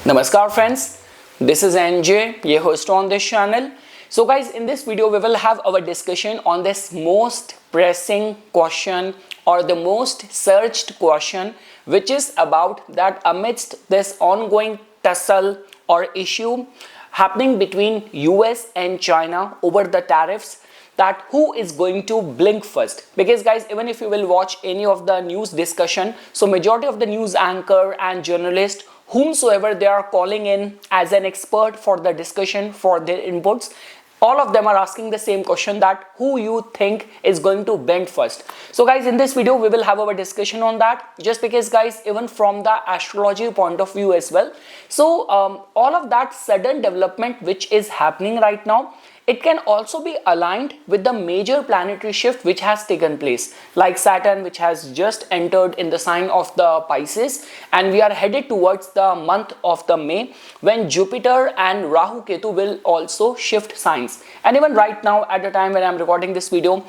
Namaskar friends, this is NJ, your host on this channel. So guys, in this video we will have our discussion on this most pressing question or the most searched question, which is about that amidst this ongoing tussle or issue happening between US and China over the tariffs, that who is going to blink first. Because guys, even if you will watch any of the news discussion, so majority of the news anchor and journalist, whomsoever they are calling in as an expert for the discussion, for their inputs, all of them are asking the same question, that who you think is going to bend first. So guys, in this video we will have our discussion on that, just because guys, even from the astrology point of view as well, so all of that sudden development which is happening right now, it can also be aligned with the major planetary shift which has taken place, like Saturn, which has just entered in the sign of the Pisces, and we are headed towards the month of the May, when Jupiter and Rahu Ketu will also shift signs. And even right now, at the time when I am recording this video,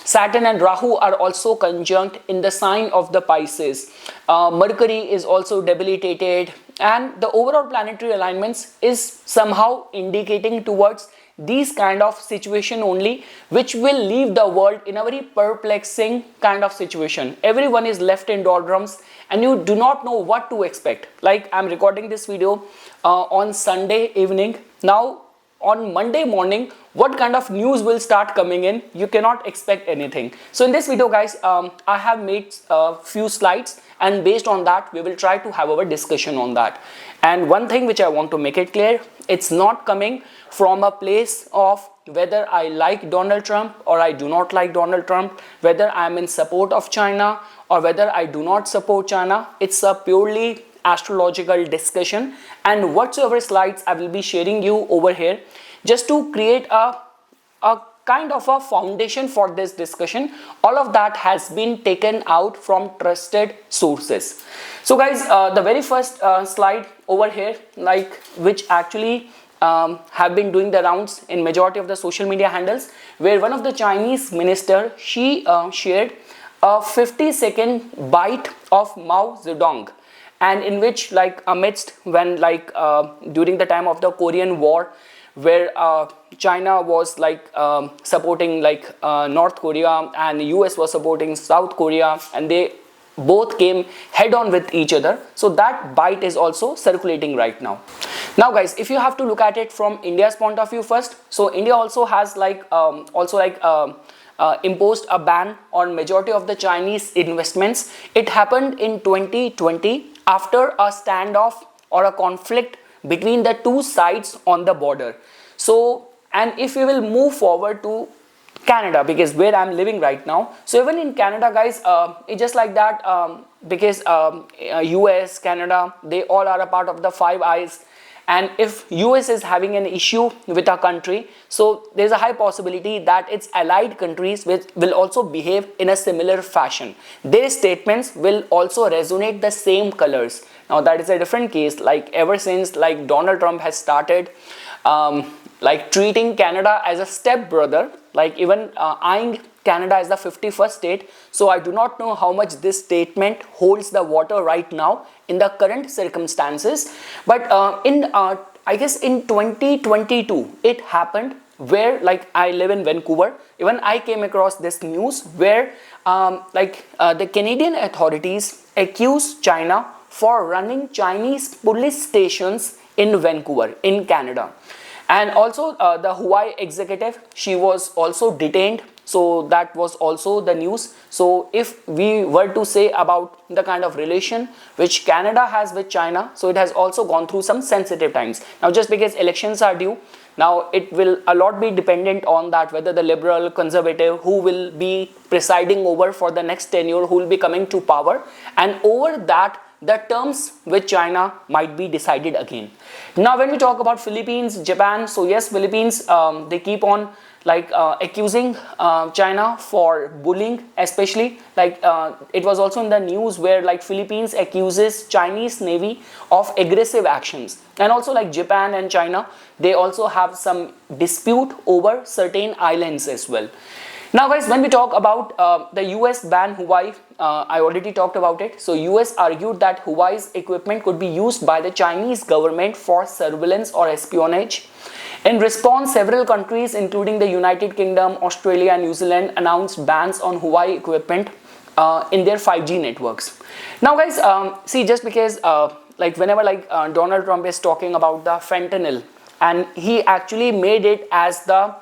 Saturn and Rahu are also conjunct in the sign of the Pisces. Mercury is also debilitated, and the overall planetary alignments is somehow indicating towards these kind of situation only, which will leave the world in a very perplexing kind of situation. Everyone is left in doldrums and you do not know what to expect. Like, I'm recording this video on Sunday evening. Now on Monday morning, what kind of news will start coming in? You cannot expect anything. So in this video guys, I have made a few slides, and based on that we will try to have our discussion on that. And one thing which I want to make it clear, it's not coming from a place of whether I like Donald Trump or I do not like Donald Trump, whether I am in support of China or whether I do not support China. It's a purely astrological discussion, and whatsoever slides I will be sharing you over here, just to create a kind of a foundation for this discussion. All of that has been taken out from trusted sources. So guys, the very first slide over here, like, which actually have been doing the rounds in majority of the social media handles, where one of the Chinese minister, she shared a 50-second bite of Mao Zedong, and in which, like, amidst when, like, during the time of the Korean War, where China was like supporting like North Korea, and US was supporting South Korea, and they both came head on with each other. So that bite is also circulating right now. Now guys, if you have to look at it from India's point of view first, so India also has like imposed a ban on majority of the Chinese investments. It happened in 2020 after a standoff or a conflict between the two sides on the border. So, and if we will move forward to Canada, because where I'm living right now, so even in Canada guys, it's just like that, because US, Canada, they all are a part of the Five Eyes. And if US is having an issue with a country, so there's a high possibility that its allied countries will also behave in a similar fashion. Their statements will also resonate the same colors. Now that is a different case. Like, ever since like Donald Trump has started like treating Canada as a step brother, like even eyeing Canada as the 51st state. So I do not know how much this statement holds the water right now in the current circumstances. But I guess in 2022 it happened, where, like, I live in Vancouver. Even I came across this news where the Canadian authorities accused China for running Chinese police stations in Vancouver in Canada. And also the Huawei executive, she was also detained. So that was also the news. So if we were to say about the kind of relation which Canada has with China, so it has also gone through some sensitive times. Now just because elections are due, now it will a lot be dependent on that, whether the liberal, conservative, who will be presiding over for the next tenure, who will be coming to power, and over that the terms with China might be decided again. Now when we talk about Philippines, Japan, so yes, Philippines, they keep on like accusing China for bullying, especially like it was also in the news where like Philippines accuses Chinese Navy of aggressive actions. And also like Japan and China, they also have some dispute over certain islands as well. Now guys, when we talk about the US ban Huawei, I already talked about it. So US argued that Huawei's equipment could be used by the Chinese government for surveillance or espionage. In response, several countries including the United Kingdom, Australia and New Zealand announced bans on Huawei equipment in their 5G networks. Now guys, see, just because like whenever Donald Trump is talking about the fentanyl, and he actually made it as the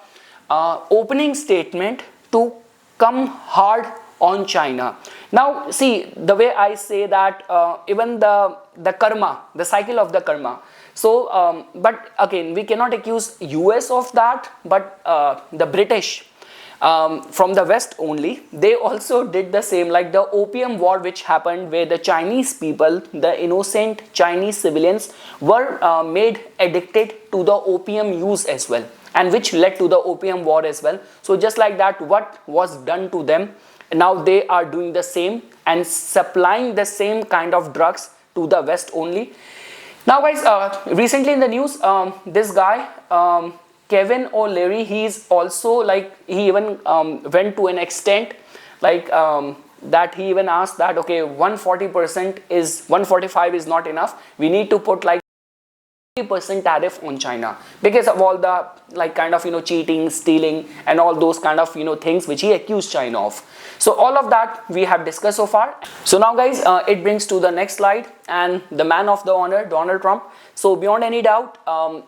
opening statement to come hard on China. Now see, the way I say that even the karma, the cycle of the karma. So but again, we cannot accuse US of that, but the British from the West only, they also did the same, like the opium war which happened, where the Chinese people, the innocent Chinese civilians, were made addicted to the opium use as well, and which led to the opium war as well. So just like that, what was done to them, now they are doing the same and supplying the same kind of drugs to the West only. Now guys, recently in the news, this guy Kevin O'Leary, he's also like, he even went to an extent like that he even asked that okay, 140% is 145 is not enough, we need to put like 50% tariff on China because of all the like kind of cheating, stealing and all those kind of things which he accused China of. So all of that we have discussed so far. So now guys, it brings to the next slide, and the man of the honor, Donald Trump. So beyond any doubt,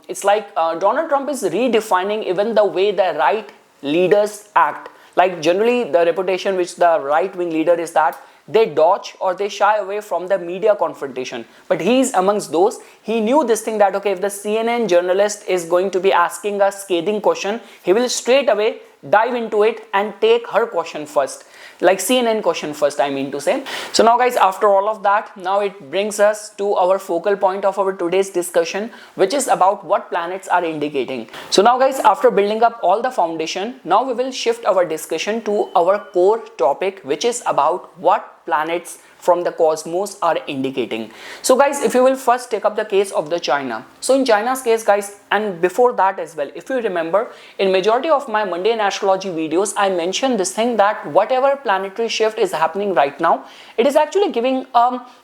it's like Donald Trump is redefining even the way the right leaders act. Like generally the reputation which the right-wing leader is that they dodge or they shy away from the media confrontation, but he's amongst those. He knew this thing that okay, if the CNN journalist is going to be asking a scathing question, he will straight away dive into it and take her question first, like CNN question first, I mean to say. So now guys, after all of that, now it brings us to our focal point of our today's discussion, which is about what planets are indicating. So now guys, after building up all the foundation, now we will shift our discussion to our core topic, which is about what planets from the cosmos are indicating. So guys, if you will first take up the case of the China. So in China's case guys, and before that as well, if you remember, in majority of my mundane astrology videos, I mentioned this thing that whatever planetary shift is happening right now, it is actually giving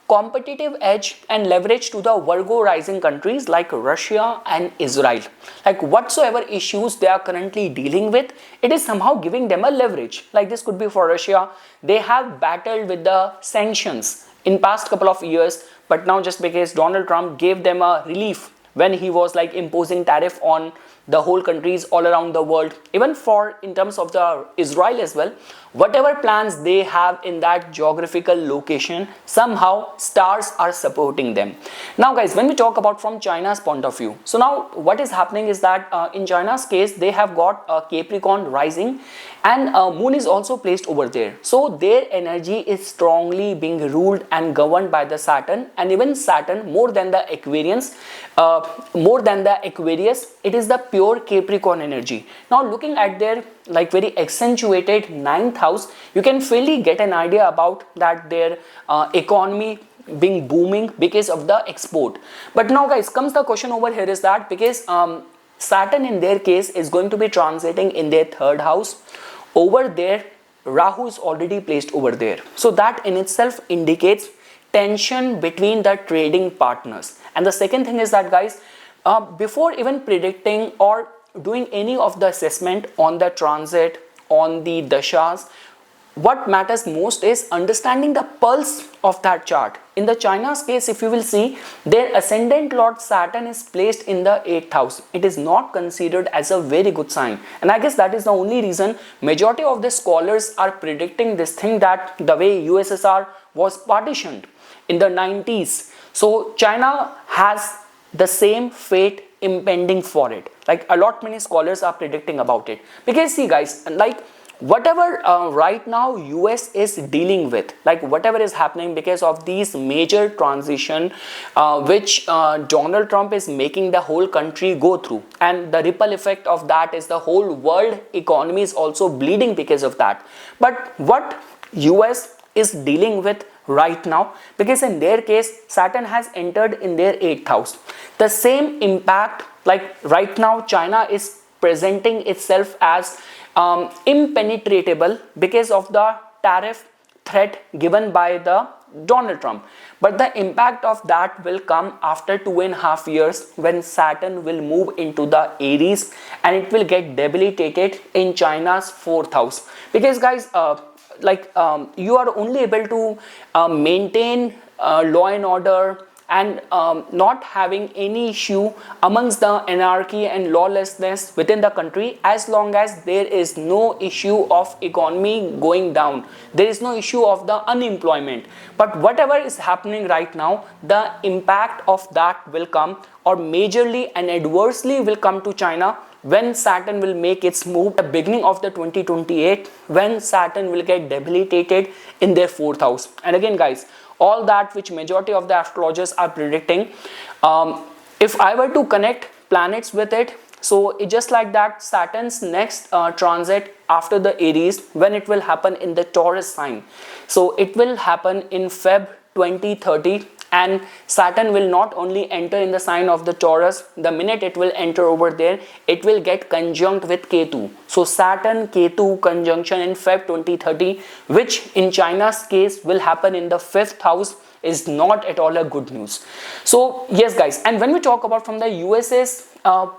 competitive edge and leverage to the Virgo rising countries like Russia and Israel. Like whatsoever issues they are currently dealing with, it is somehow giving them a leverage. Like this could be for Russia, they have battled with the sanctions in past couple of years, but now just because Donald Trump gave them a relief when he was like imposing tariff on the whole countries all around the world, even for in terms of the Israel as well, whatever plans they have in that geographical location, somehow stars are supporting them. Now guys, when we talk about from China's point of view, so now what is happening is that in China's case, they have got a Capricorn rising and moon is also placed over there. So their energy is strongly being ruled and governed by the Saturn, and even Saturn more than the Aquarians, it is the pure Capricorn energy. Now looking at their like very accentuated 9th house, you can fairly get an idea about that their economy being booming because of the export. But now guys, comes the question over here is that because Saturn in their case is going to be transiting in their 3rd house, over there Rahu is already placed over there, so that in itself indicates tension between the trading partners. And the second thing is that guys, before even predicting or doing any of the assessment on the transit, on the dashas, what matters most is understanding the pulse of that chart. In the China's case, if you will see, their ascendant lord Saturn is placed in the 8th house. It is not considered as a very good sign, and I guess that is the only reason majority of the scholars are predicting this thing, that the way USSR was partitioned in the 90s, so China has the same fate impending for it. Like a lot many scholars are predicting about it, because see guys, like whatever right now US is dealing with, like whatever is happening because of these major transition which Donald Trump is making the whole country go through, and the ripple effect of that is the whole world economy is also bleeding because of that. But what US is dealing with right now, because in their case Saturn has entered in their 8th house, the same impact, like right now China is presenting itself as impenetrable because of the tariff threat given by the Donald Trump. But the impact of that will come after 2.5 years when Saturn will move into the Aries and it will get debilitated in China's 4th house. Because guys, you are only able to maintain law and order and not having any issue amongst the anarchy and lawlessness within the country as long as there is no issue of economy going down, there is no issue of the unemployment. But whatever is happening right now, the impact of that will come, or majorly and adversely will come to China when Saturn will make its move at the beginning of the 2028, when Saturn will get debilitated in their 4th house. And again guys, all that which majority of the astrologers are predicting, if I were to connect planets with it, so it just like that, Saturn's next transit after the Aries, when it will happen in the Taurus sign, so it will happen in Feb 2030. And Saturn will not only enter in the sign of the Taurus, the minute it will enter over there, it will get conjunct with Ketu. So Saturn Ketu conjunction in Feb 2030, which in China's case will happen in the 5th house, is not at all a good news. So yes guys, and when we talk about from the USA's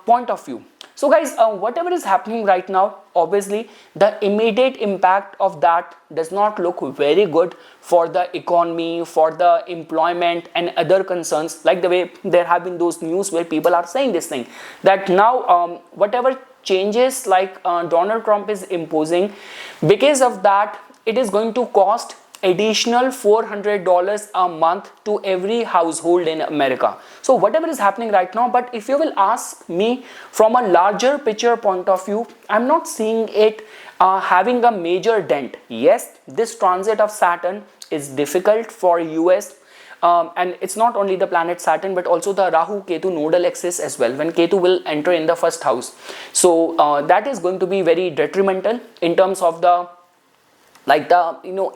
point of view, so guys, whatever is happening right now, obviously the immediate impact of that does not look very good for the economy, for the employment and other concerns, like the way there have been those news where people are saying this thing, that now whatever changes like Donald Trump is imposing, because of that it is going to cost additional $400 a month to every household in America. So whatever is happening right now, but if you will ask me from a larger picture point of view, I'm not seeing it having a major dent. Yes, this transit of Saturn is difficult for US, and it's not only the planet Saturn but also the Rahu Ketu nodal axis as well, when Ketu will enter in the 1st house. So that is going to be very detrimental in terms of the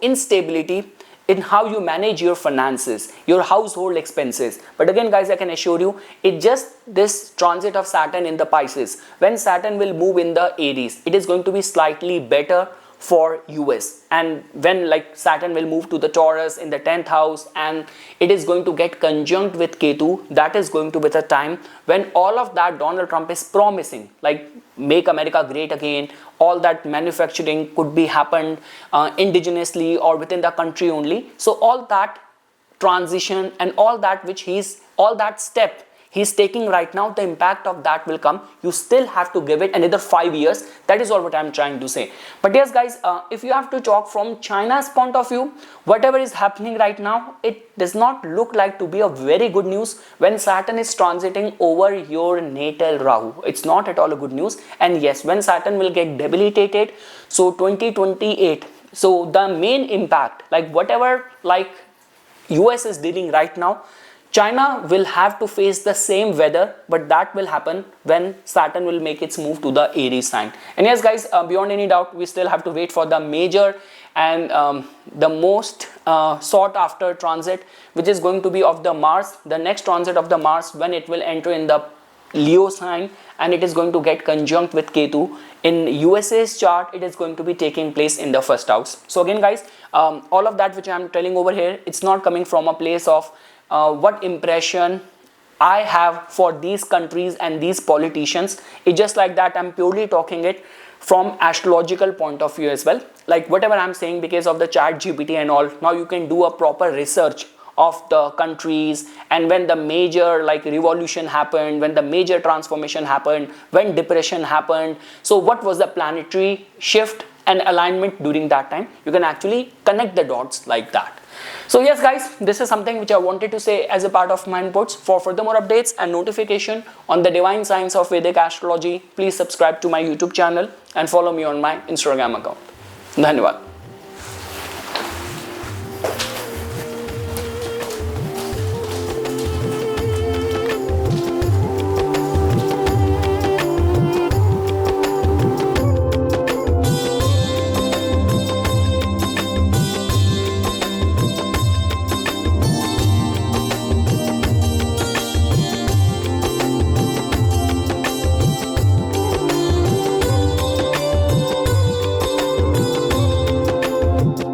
instability in how you manage your finances, your household expenses. But again guys, I can assure you, it just this transit of Saturn in the Pisces, when Saturn will move in the Aries, it is going to be slightly better for US. And when like Saturn will move to the Taurus in the 10th house and it is going to get conjunct with Ketu, that is going to be the time when all of that Donald Trump is promising, like make America great again, all that manufacturing could be happened indigenously or within the country only. So all that transition and all that all that step he's taking right now, the impact of that will come. You still have to give it another 5 years. That is all what I'm trying to say. But yes guys, if you have to talk from China's point of view, whatever is happening right now, it does not look like to be a very good news when Saturn is transiting over your natal Rahu. It's not at all a good news. And yes, when Saturn will get debilitated, so 2028, so the main impact, like whatever like US is dealing right now, China will have to face the same weather, but that will happen when Saturn will make its move to the Aries sign. And yes guys, beyond any doubt, we still have to wait for the major and the most sought after transit, which is going to be of the Mars, the next transit of the Mars, when it will enter in the Leo sign and it is going to get conjunct with Ketu. In USA's chart, it is going to be taking place in the 1st house. So again guys, all of that which I am telling over here, it's not coming from a place of what impression I have for these countries and these politicians. It's just like that I'm purely talking it from astrological point of view as well. Like whatever I'm saying, because of the ChatGPT and all, now you can do a proper research of the countries, and when the major like revolution happened, when the major transformation happened, when depression happened, so what was the planetary shift and alignment during that time, you can actually connect the dots like that. So yes guys, this is something which I wanted to say as a part of my inputs. For further more updates and notification on the divine science of Vedic astrology, please subscribe to my YouTube channel and follow me on my Instagram account. Dhanyavad.